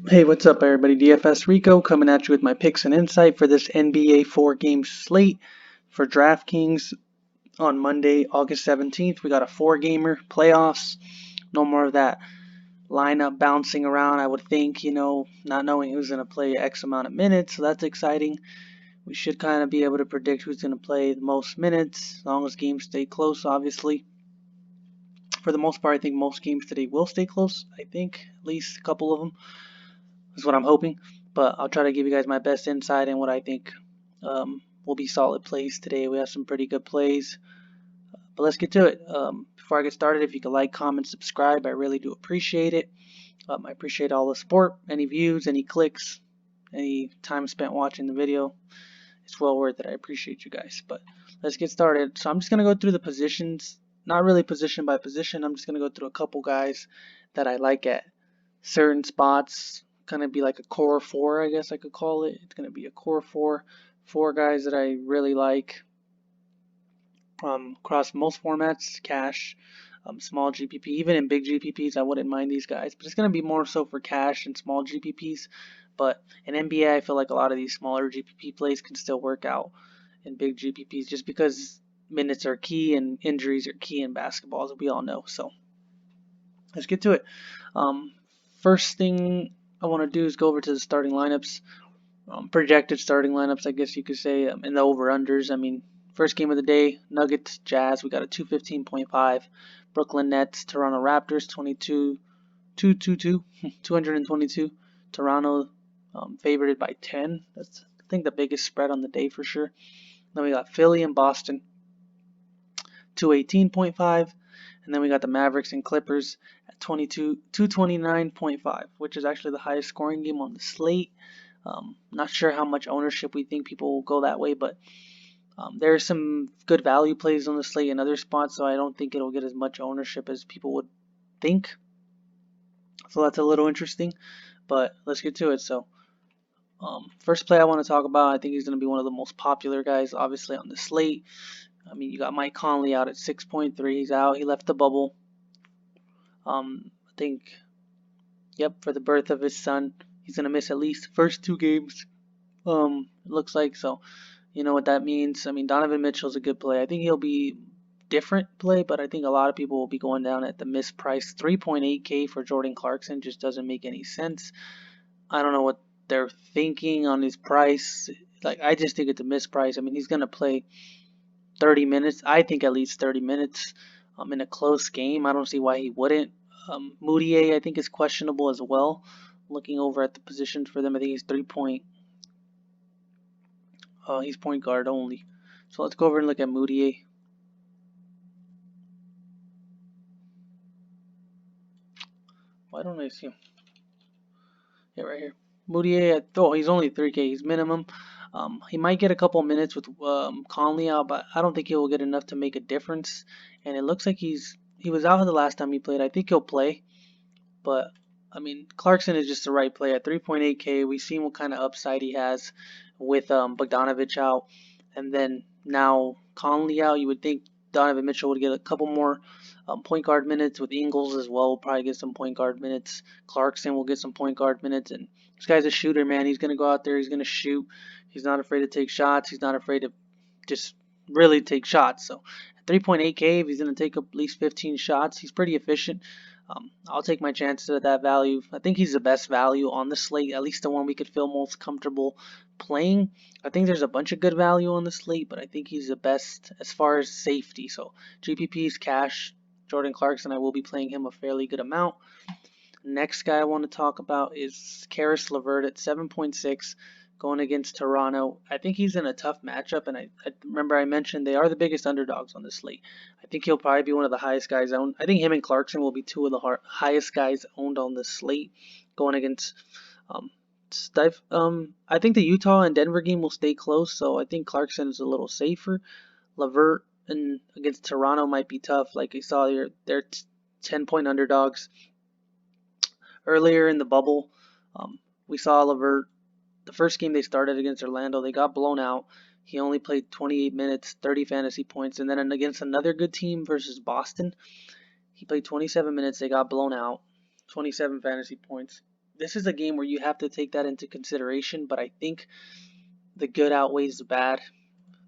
Hey, what's up, everybody? DFS Rico coming at you with my picks and insight for this NBA 4-game slate for DraftKings on Monday, August 17th. We got a 4-gamer playoffs. No more of that lineup bouncing around, I would think, not knowing who's going to play X amount of minutes. So that's exciting. We should kind of be able to predict who's going to play the most minutes, as long as games stay close, obviously. For the most part, I think most games today will stay close. I think at least a couple of them. Is what I'm hoping. But I'll try to give you guys my best insight and what I think will be solid plays today. We have some pretty good plays. But let's get to it. Before I get started, if you could like, comment, subscribe, I really do appreciate it. I appreciate all the support, any views, any clicks, any time spent watching the video. It's well worth it. I appreciate you guys. But let's get started. So I'm just going to go through the positions, not really position by position. I'm just going to go through a couple guys that I like at certain spots. Kind of be like a core four, I guess I could call it. It's going to be a core four guys that I really like across most formats, cash, small GPP, even in big GPPs. I wouldn't mind these guys, but it's going to be more so for cash and small GPPs. But in NBA, I feel like a lot of these smaller GPP plays can still work out in big GPPs, just because minutes are key and injuries are key in basketball, as we all know. So let's get to it. First thing I want to do is go over to the starting lineups, projected starting lineups, I guess you could say, in the over-unders. I mean, first game of the day, Nuggets, Jazz, we got a 215.5. Brooklyn Nets, Toronto Raptors, 222. Toronto favored by 10. That's, I think, the biggest spread on the day for sure. Then we got Philly and Boston, 218.5. And then we got the Mavericks and Clippers at 229.5, which is actually the highest scoring game on the slate. Not sure how much ownership we think people will go that way, but there are some good value plays on the slate in other spots, so I don't think it'll get as much ownership as people would think. So that's a little interesting, but let's get to it. So first play I want to talk about, I think he's going to be one of the most popular guys, obviously, on the slate. I mean, you got Mike Conley out at 6.3. He's out. He left the bubble. I think, for the birth of his son. He's going to miss at least the first 2 games, it looks like. So, you know what that means. I mean, Donovan Mitchell's a good play. I think he'll be different play, but I think a lot of people will be going down at the mispriced 3.8K for Jordan Clarkson. Just doesn't make any sense. I don't know what they're thinking on his price. Like, I just think it's a misprice. I mean, he's going to play 30 minutes. I think at least 30 minutes in a close game. I don't see why he wouldn't. Moutier, I think, is questionable as well. Looking over at the positions for them, I think he's he's point guard only. So let's go over and look at Moutier. Why don't I see him? Yeah, right here. Moutier, he's only 3K. He's minimum. He might get a couple minutes with Conley out, but I don't think he will get enough to make a difference. And it looks like he was out the last time he played. I think he'll play, but I mean, Clarkson is just the right play at 3.8K. We've seen what kind of upside he has with Bogdanovich out, and then now Conley out. You would think Donovan Mitchell would get a couple more point guard minutes with Ingles as well. Will probably get some point guard minutes. Clarkson will get some point guard minutes, and this guy's a shooter, man. He's gonna go out there. He's gonna shoot. He's not afraid to take shots. He's not afraid to just really take shots. So at 3.8K, if he's gonna take at least 15 shots, he's pretty efficient. I'll take my chances at that value. I think he's the best value on the slate, at least the one we could feel most comfortable playing. I think there's a bunch of good value on the slate, but I think he's the best as far as safety. So GPP's cash, Jordan Clarkson, I will be playing him a fairly good amount. Next guy I want to talk about is Caris LeVert at 7.6. Going against Toronto. I think he's in a tough matchup, and I remember I mentioned they are the biggest underdogs on the slate. I think he'll probably be one of the highest guys owned. I think him and Clarkson will be 2 of the highest guys owned on the slate going against I think the Utah and Denver game will stay close, so I think Clarkson is a little safer. LeVert and against Toronto might be tough. Like I saw, they're 10-point underdogs. Earlier in the bubble, we saw LeVert. The first game they started against Orlando, they got blown out. He only played 28 minutes, 30 fantasy points. And then against another good team versus Boston, he played 27 minutes. They got blown out, 27 fantasy points. this is a game where you have to take that into consideration, but I think the good outweighs the bad.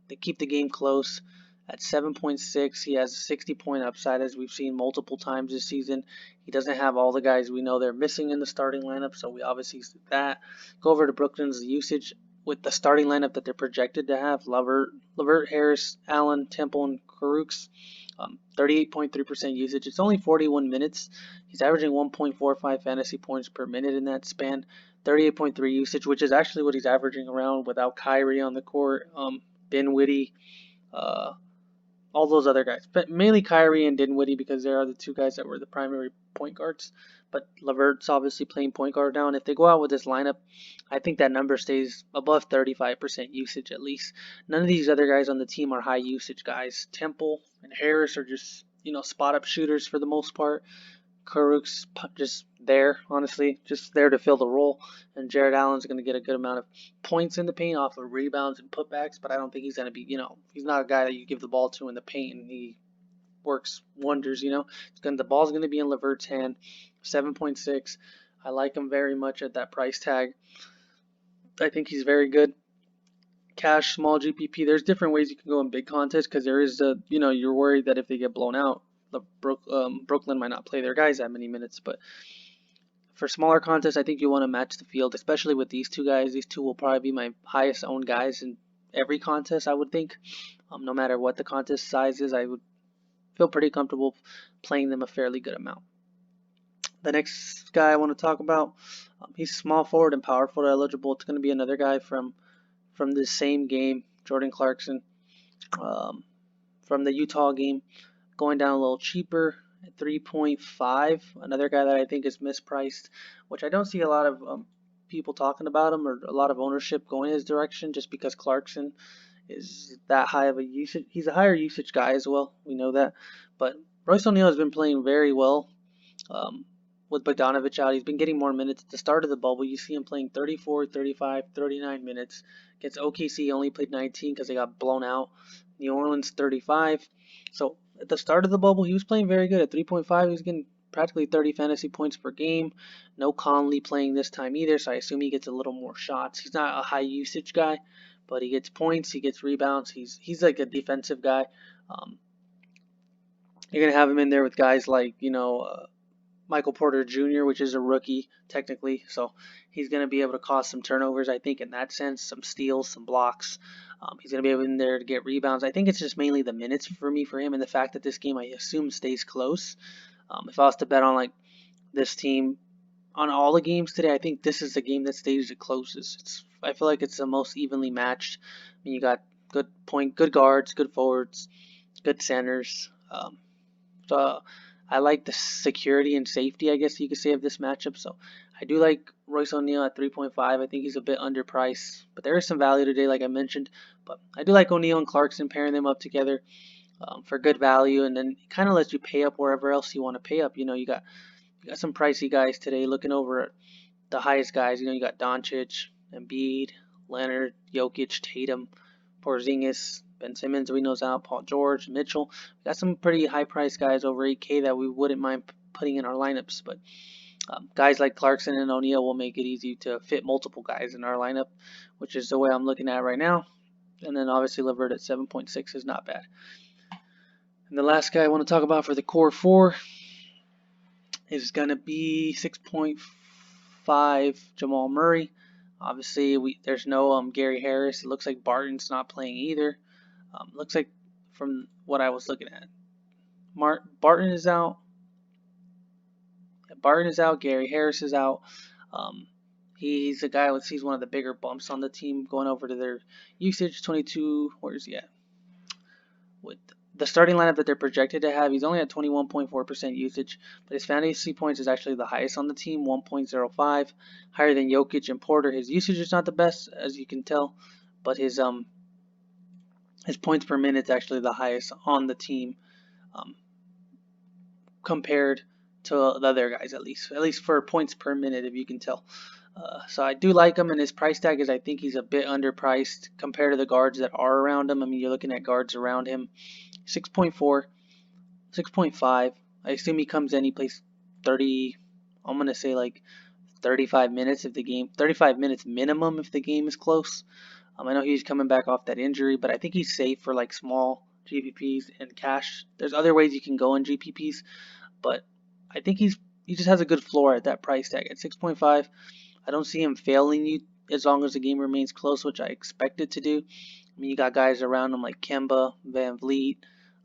They keep the game close. At 7.6, he has a 60-point upside, as we've seen multiple times this season. He doesn't have all the guys we know they're missing in the starting lineup, so we obviously see that. Go over to Brooklyn's usage with the starting lineup that they're projected to have: LeVert, Harris, Allen, Temple, and Caruks. 38.3% usage. It's only 41 minutes. He's averaging 1.45 fantasy points per minute in that span. 38.3 usage, which is actually what he's averaging around without Kyrie on the court. Dinwiddie, all those other guys, but mainly Kyrie and Dinwiddie because they are the two guys that were the primary point guards. But LeVert's obviously playing point guard now, and if they go out with this lineup, I think that number stays above 35% usage at least. None of these other guys on the team are high usage guys. Temple and Harris are just spot up shooters for the most part. Karuk's just there, honestly, just there to fill the role. And Jared Allen's going to get a good amount of points in the paint off of rebounds and putbacks, but I don't think he's going to be, he's not a guy that you give the ball to in the paint and he works wonders, The ball's going to be in LeVert's hand. 7.6. I like him very much at that price tag. I think he's very good. Cash, small GPP. There's different ways you can go in big contests because there is you're worried that if they get blown out, Brooklyn might not play their guys that many minutes, but for smaller contests, I think you want to match the field, especially with these two guys. These two will probably be my highest owned guys in every contest, I would think. No matter what the contest size is, I would feel pretty comfortable playing them a fairly good amount. The next guy I want to talk about, he's small forward and power forward eligible. It's going to be another guy from the same game, Jordan Clarkson, from the Utah game. Going down a little cheaper at 3.5. Another guy that I think is mispriced, which I don't see a lot of people talking about him or a lot of ownership going his direction just because Clarkson is that high of a usage. He's a higher usage guy as well. We know that. But Royce O'Neal has been playing very well with Bogdanovich out. He's been getting more minutes. At the start of the bubble, you see him playing 34, 35, 39 minutes. Against OKC, he only played 19 because they got blown out. New Orleans, 35. So at the start of the bubble, he was playing very good. At 3.5, he was getting practically 30 fantasy points per game. No Conley playing this time either, so I assume he gets a little more shots. He's not a high usage guy, but he gets points, he gets rebounds. He's like a defensive guy. You're going to have him in there with guys like, Michael Porter Jr., which is a rookie technically, so he's going to be able to cause some turnovers, I think, in that sense, some steals, some blocks. He's going to be able in there to get rebounds. I think it's just mainly the minutes for him, and the fact that this game, I assume, stays close. If I was to bet on like this team on all the games today, I think this is the game that stays the closest. I feel like it's the most evenly matched. I mean, you got good guards, good forwards, good centers. So I like the security and safety, I guess you could say, of this matchup. So I do like Royce O'Neal at 3.5. I think he's a bit underpriced, but there is some value today, like I mentioned. But I do like O'Neal and Clarkson, pairing them up together for good value, and then it kind of lets you pay up wherever else you want to pay up. You got some pricey guys today. Looking over at the highest guys, you got Doncic, Embiid, Leonard, Jokic, Tatum, Porzingis, Ben Simmons, we knows out, Paul George, Mitchell. We got some pretty high-priced guys over 8K that we wouldn't mind putting in our lineups, but guys like Clarkson and O'Neal will make it easy to fit multiple guys in our lineup, which is the way I'm looking at right now. And then obviously LeVert at 7.6 is not bad. And the last guy I want to talk about for the core 4 is going to be 6.5 Jamal Murray. Obviously, there's no Gary Harris. It looks like Barton's not playing either. Looks like from what I was looking at, Barton is out. Barton is out. Gary Harris is out. He's a guy that sees one of the bigger bumps on the team going over to their usage. 22. Where is he at? With the starting lineup that they're projected to have, he's only at 21.4% usage, but his fantasy points is actually the highest on the team, 1.05, higher than Jokic and Porter. His usage is not the best, as you can tell, but his points per minute is actually the highest on the team, compared to the other guys, at least for points per minute, if you can tell. So I do like him, and his price tag is, I think he's a bit underpriced compared to the guards that are around him. I mean, you're looking at guards around him, 6.4, 6.5. I assume he comes in, he plays 30, I'm going to say like 35 minutes if the game, 35 minutes minimum if the game is close. I know he's coming back off that injury, but I think he's safe for like small GPPs and cash. There's other ways you can go in GPPs, but I think he just has a good floor at that price tag at 6.5. I don't see him failing you as long as the game remains close, which I expect it to do. I mean, you got guys around him like Kemba, Van Vliet,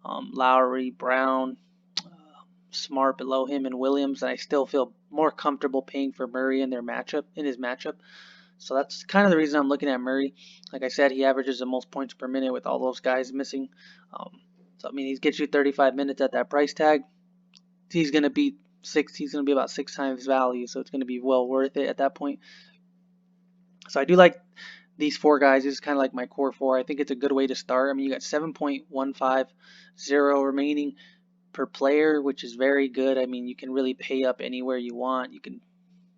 Lowry, Brown, Smart below him, and Williams, and I still feel more comfortable paying for Murray in his matchup. So that's kind of the reason I'm looking at Murray. Like I said, he averages the most points per minute with all those guys missing. So I mean, he gets you 35 minutes at that price tag. He's gonna be about 6 times value, so it's gonna be well worth it at that point. So I do like these four guys. This is kind of like my core four. I think it's a good way to start. I mean, you got 7.150 remaining per player, which is very good. I mean, you can really pay up anywhere you want. You can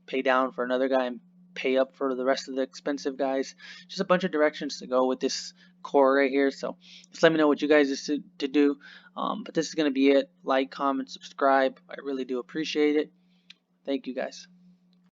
pay down for another guy and pay up for the rest of the expensive guys. Just a bunch of directions to go with this core right here. So just let me know what you guys is to do. But this is going to be it. Like, comment, subscribe. I really do appreciate it. Thank you guys.